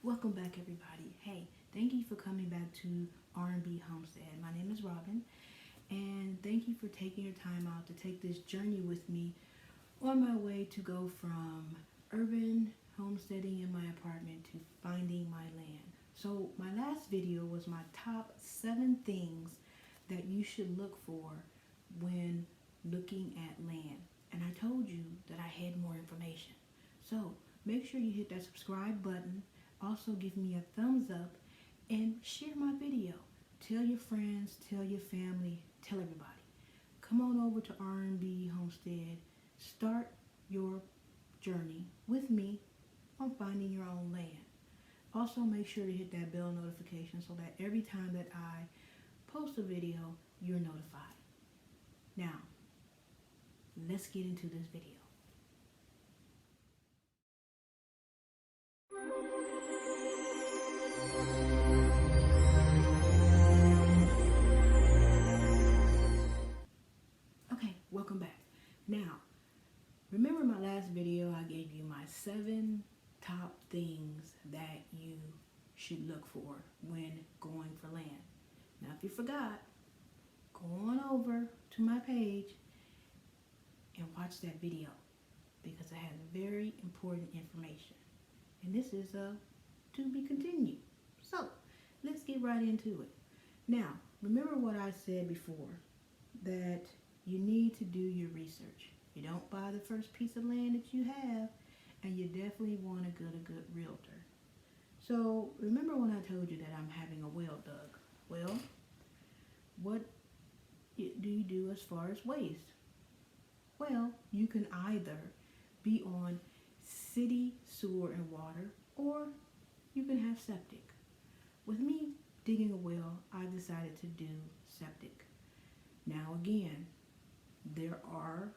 Welcome back, everybody. Hey, thank you for coming back to R&B Homestead. My name is Robin, and thank you for taking your time out to take this journey with me on my way to go from urban homesteading in my apartment to finding my land. So my last video was my top 7 things that you should look for when looking at land. And I told you that I had more information. So make sure you hit that subscribe button. Also give me a thumbs up and share my video. Tell your friends, tell your family, tell everybody. Come on over to R&B Homestead. Start your journey with me on finding your own land. Also make sure to hit that bell notification so that every time that I post a video, you're notified. Now, let's get into this video. Okay, welcome back. Now, remember my last video, I gave you my 7 top things that you should look for when going for land. Now, if you forgot, go on over to my page and watch that video because it has very important information. And this is to be continued. So, let's get right into it. Now, remember what I said before, that you need to do your research. You don't buy the first piece of land that you have, and you definitely want to get a good realtor. So, remember when I told you that I'm having a well dug? Well, what do you do as far as waste? Well, you can either be on city sewer and water, or you can have septic. With me digging a well, I decided to do septic. Now again, there are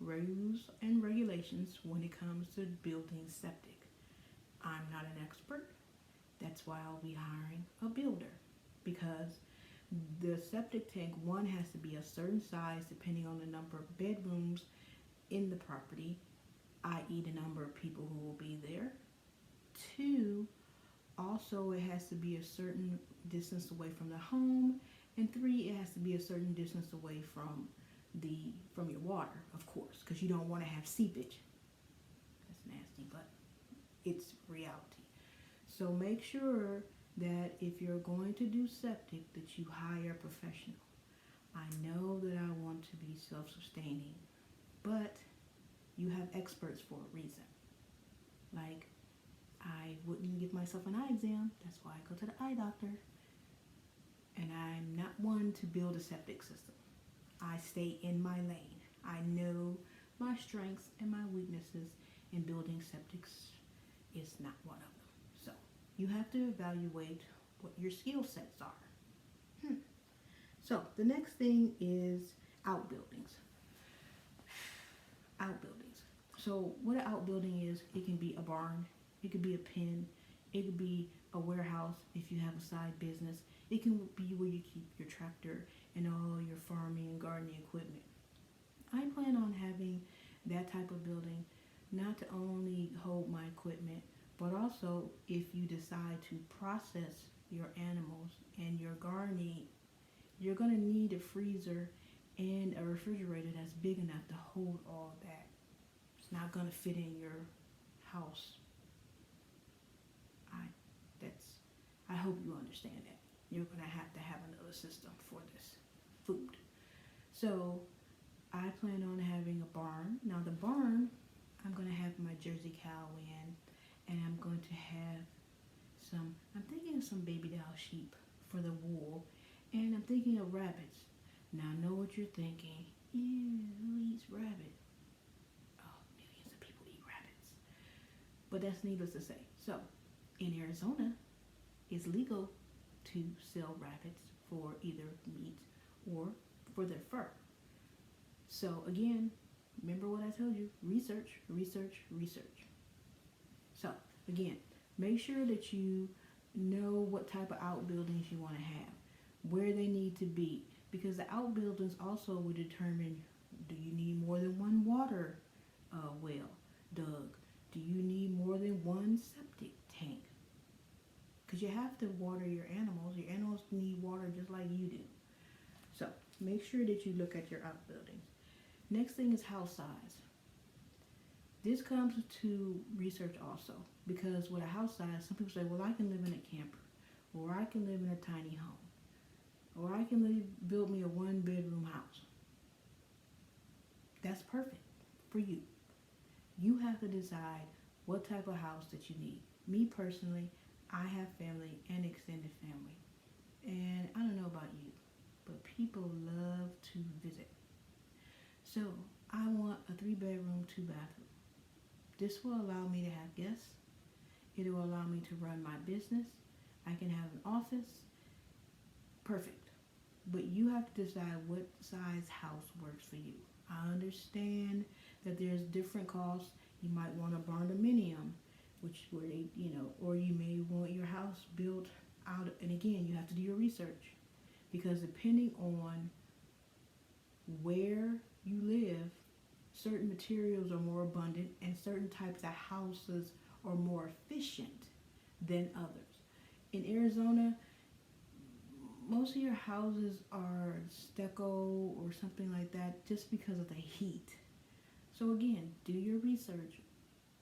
rules and regulations when it comes to building septic. I'm not an expert. That's why I'll be hiring a builder, because the septic tank, one, has to be a certain size depending on the number of bedrooms in the property, i.e. the number of people who will be there. 2, also it has to be a certain distance away from the home. And 3, it has to be a certain distance away from your water, of course, because you don't want to have seepage. That's nasty, but it's reality. So make sure that if you're going to do septic, that you hire a professional. I know that I want to be self-sustaining, but you have experts for a reason. Like, I wouldn't give myself an eye exam. That's why I go to the eye doctor. And I'm not one to build a septic system. I stay in my lane. I know my strengths and my weaknesses, in building septics is not one of them. So you have to evaluate what your skill sets are. So the next thing is outbuildings. Outbuildings. So what an outbuilding is, it can be a barn, it could be a pen, it could be a warehouse if you have a side business. It can be where you keep your tractor and all your farming and gardening equipment. I plan on having that type of building, not to only hold my equipment, but also if you decide to process your animals and your gardening, you're going to need a freezer and a refrigerator that's big enough to hold all that. It's not going to fit in your house. I hope you understand that. You're going to have another system for this food. So I plan on having a barn. Now the barn, I'm going to have my Jersey cow in, and I'm going to have I'm thinking of some baby doll sheep for the wool, and I'm thinking of rabbits. Now I know what you're thinking. Ew, who eats rabbit? Oh, millions of people eat rabbits. But that's needless to say. So in Arizona, it's legal to sell rabbits for either meat or for their fur. So again, remember what I told you, research, research, research. So again, make sure that you know what type of outbuildings you want to have, where they need to be, because the outbuildings also will determine, do you need more than one water well dug? Do you need more than one septic tank? because you have to water your animals. Your animals need water just like you do. So make sure that you look at your outbuildings. Next thing is house size. This comes to research also, because with a house size, some people say, well, I can live in a camper, or I can live in a tiny home, or I can build me a 1-bedroom house. That's perfect for you. You have to decide what type of house that you need. Me personally, I have family and extended family. And I don't know about you, but people love to visit. So I want a 3-bedroom, 2-bathroom. This will allow me to have guests. It will allow me to run my business. I can have an office. Perfect. But you have to decide what size house works for you. I understand that there's different costs. You might want a barndominium, where they, or you may want your house built out. And again, you have to do your research, because depending on where you live, certain materials are more abundant and certain types of houses are more efficient than others. In Arizona, most of your houses are stucco or something like that just because of the heat. So again, do your research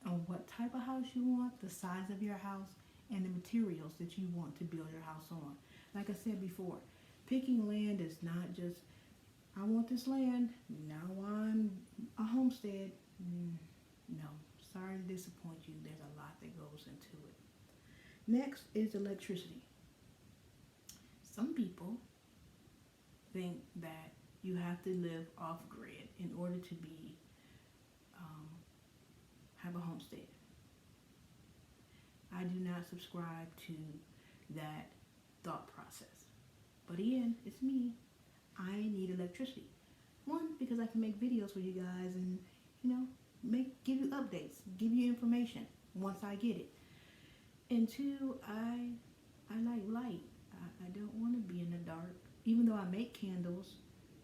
on what type of house you want, the size of your house, and the materials that you want to build your house on. Like I said before, picking land is not just, I want this land, now I'm a homestead. No, sorry to disappoint you. There's a lot that goes into it. Next is electricity. Some people think that you have to live off grid in order to have a homestead. I do not subscribe to that thought process. But again, it's me. I need electricity. One, because I can make videos for you guys and, give you updates, give you information once I get it. And two, I like light. I don't want to be in the dark. Even though I make candles,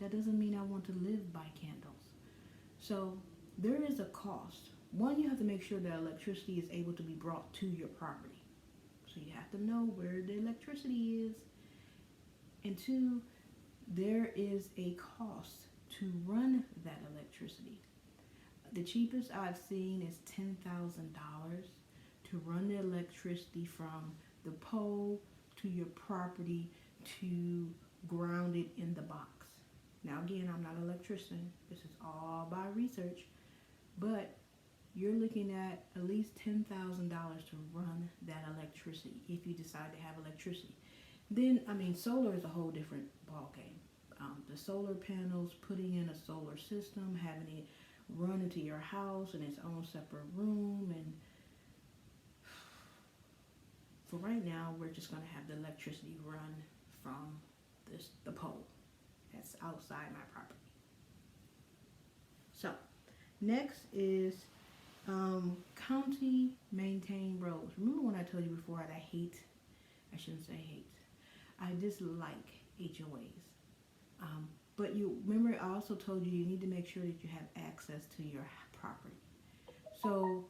that doesn't mean I want to live by candles. So there is a cost. One, you have to make sure that electricity is able to be brought to your property. So you have to know where the electricity is. And two, there is a cost to run that electricity. The cheapest I've seen is $10,000 to run the electricity from the pole to your property to ground it in the box. Now again, I'm not an electrician. This is all by research. But you're looking at least $10,000 to run that electricity if you decide to have electricity. Then, solar is a whole different ballgame. The solar panels, putting in a solar system, having it run into your house in its own separate room. And for right now, we're just going to have the electricity run from the pole that's outside my property. So, next is county maintained roads. Remember when I told you before that I shouldn't say hate, I dislike HOAs. But you remember I also told you need to make sure that you have access to your property. So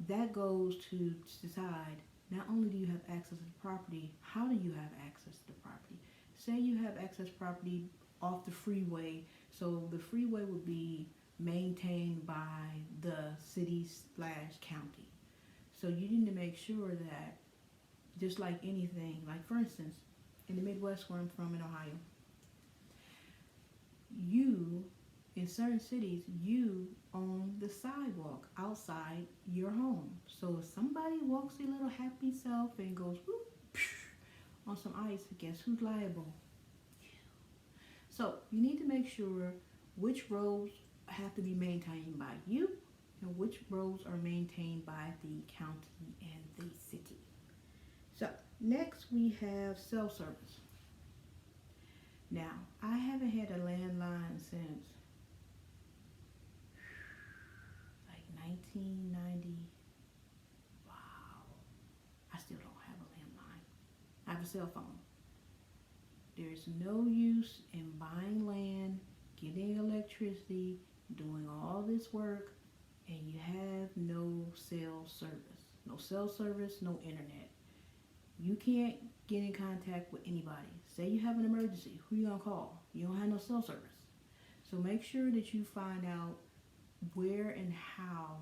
that goes to decide, not only do you have access to the property, how do you have access to the property? Say you have access property off the freeway, so the freeway would be maintained by the city/county. So you need to make sure that, just like anything, like for instance, in the Midwest where I'm from in Ohio, in certain cities, you own the sidewalk outside your home. So if somebody walks their little happy self and goes whoop, on some ice, guess who's liable? You. So you need to make sure which roads have to be maintained by you and which roads are maintained by the county and the city. So next we have cell service. Now, I haven't had a landline since like 1990. Wow. I still don't have a landline. I have a cell phone. There's no use in buying land, getting electricity, doing all this work, and you have no cell service. No cell service, no internet. You can't get in contact with anybody. Say you have an emergency, who you gonna call? You don't have no cell service. So make sure that you find out where and how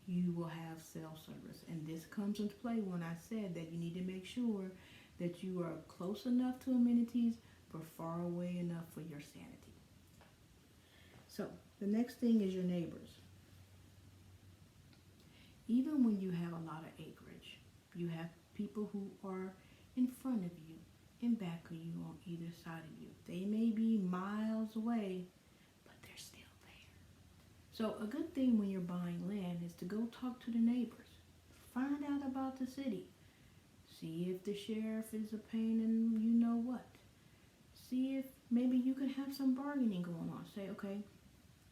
you will have cell service. And this comes into play when I said that you need to make sure that you are close enough to amenities but far away enough for your sanity. So the next thing is your neighbors. Even when you have a lot of acreage, you have people who are in front of you, in back of you, on either side of you. They may be miles away, but they're still there. So a good thing when you're buying land is to go talk to the neighbors. Find out about the city. See if the sheriff is a pain in you know what. See if maybe you can have some bargaining going on. Say, okay,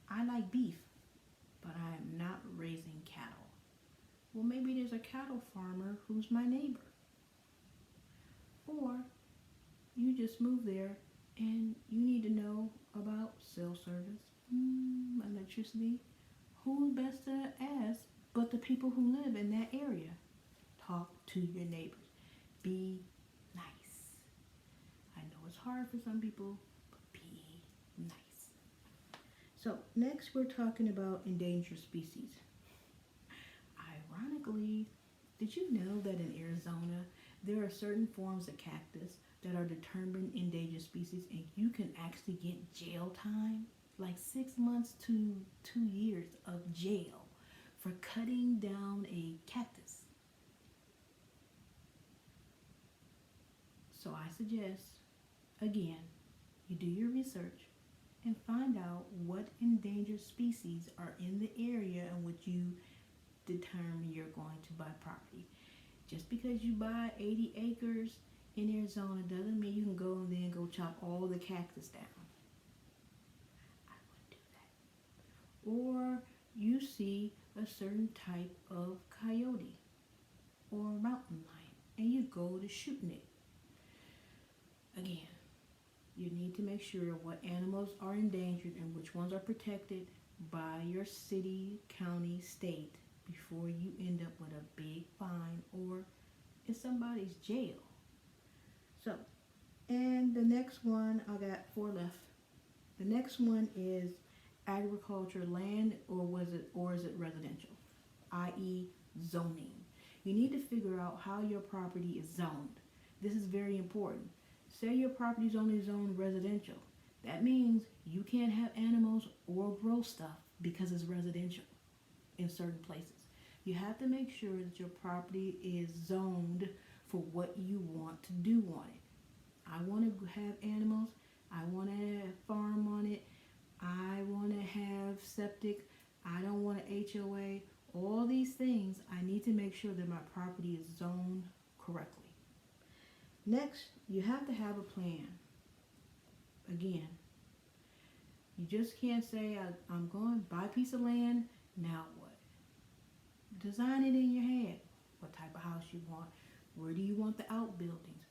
I like beef, but I am not raising cattle. Well, maybe there's a cattle farmer who's my neighbor. Or you just move there and you need to know about cell service, electricity. Who's best to ask but the people who live in that area? Talk to your neighbors. Be nice. I know it's hard for some people, but be nice. So next we're talking about endangered species. Ironically, did you know that in Arizona there are certain forms of cactus that are determined endangered species and you can actually get jail time? Like 6 months to 2 years of jail for cutting down a cactus. So I suggest, again, you do your research and find out what endangered species are in the area in which you determine you're going to buy property. Just because you buy 80 acres in Arizona doesn't mean you can go and then go chop all the cactus down. I wouldn't do that. Or you see a certain type of coyote or mountain lion and you go to shooting it. Again, you need to make sure what animals are endangered and which ones are protected by your city, county, state before you end up with a big fine or in somebody's jail. So, and the next one, I got 4 left. The next one is agriculture land is it residential, i.e. zoning. You need to figure out how your property is zoned. This is very important. Say your property is only zoned residential. That means you can't have animals or grow stuff because it's residential in certain places. You have to make sure that your property is zoned for what you want to do on it. I want to have animals. I want to farm on it. I want to have septic. I don't want an HOA. All these things, I need to make sure that my property is zoned correctly. Next, you have to have a plan. Again, you just can't say, I'm going to buy a piece of land, now what? Design it in your head. What type of house you want? Where do you want the outbuildings?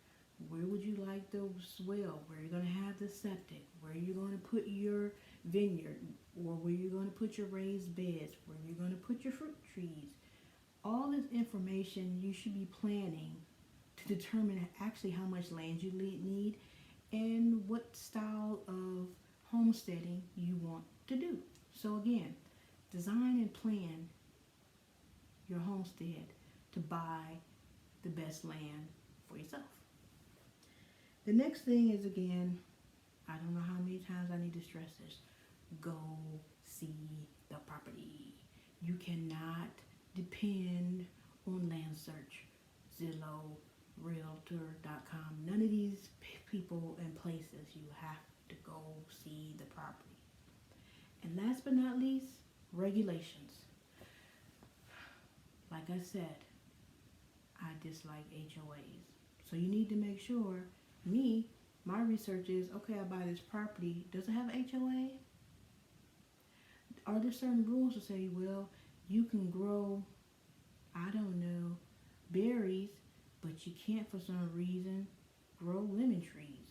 Where would you like the swell? Where you're going to have the septic? Where you're going to put your vineyard? Or where you're going to put your raised beds? Where you're going to put your fruit trees? All this information you should be planning to determine actually how much land you need and what style of homesteading you want to do. So again, design and plan your homestead to buy the best land for yourself. The next thing is, again, I don't know how many times I need to stress this. Go see the property. You cannot depend on land search, Zillow, Realtor.com. None of these people and places. You have to go see the property. And last but not least, regulations. Like I said, I dislike HOAs. So you need to make sure, my research is, okay, I buy this property, does it have HOA? Are there certain rules to say, well, you can grow, I don't know, berries, but you can't for some reason grow lemon trees?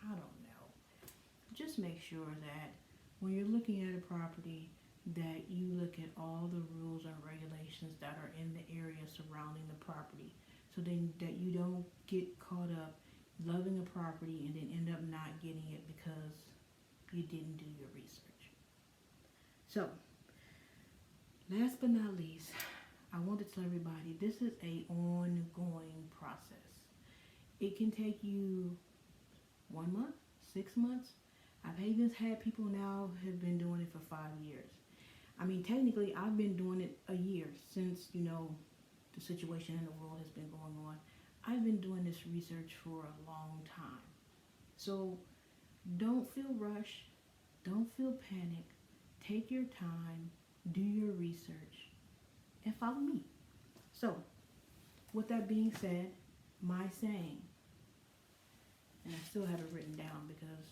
I don't know. Just make sure that when you're looking at a property that you look at all the rules and regulations that are in the area surrounding the property so then that you don't get caught up loving a property and then end up not getting it because you didn't do your research. So, last but not least, I want to tell everybody this is an ongoing process. It can take you 1 month, 6 months. I've even had people now have been doing it for 5 years. I mean, technically, I've been doing it a year since, the situation in the world has been going on. I've been doing this research for a long time. So don't feel rushed. Don't feel panicked. Take your time. Do your research. And follow me. So, with that being said, my saying, and I still have it written down because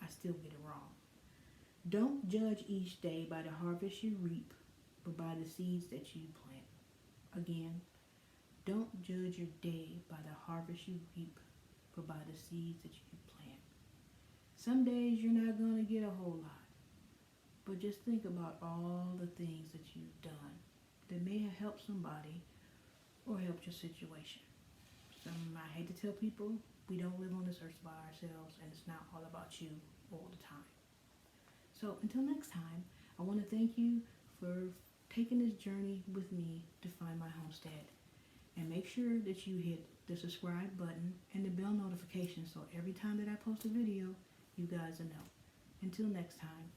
I still get it wrong. Don't judge each day by the harvest you reap, but by the seeds that you plant. Again, don't judge your day by the harvest you reap, but by the seeds that you plant. Some days you're not going to get a whole lot, but just think about all the things that you've done that may have helped somebody or helped your situation. I hate to tell people, we don't live on this earth by ourselves, and it's not all about you all the time. So until next time, I want to thank you for taking this journey with me to find my homestead. And make sure that you hit the subscribe button and the bell notification so every time that I post a video, you guys will know. Until next time.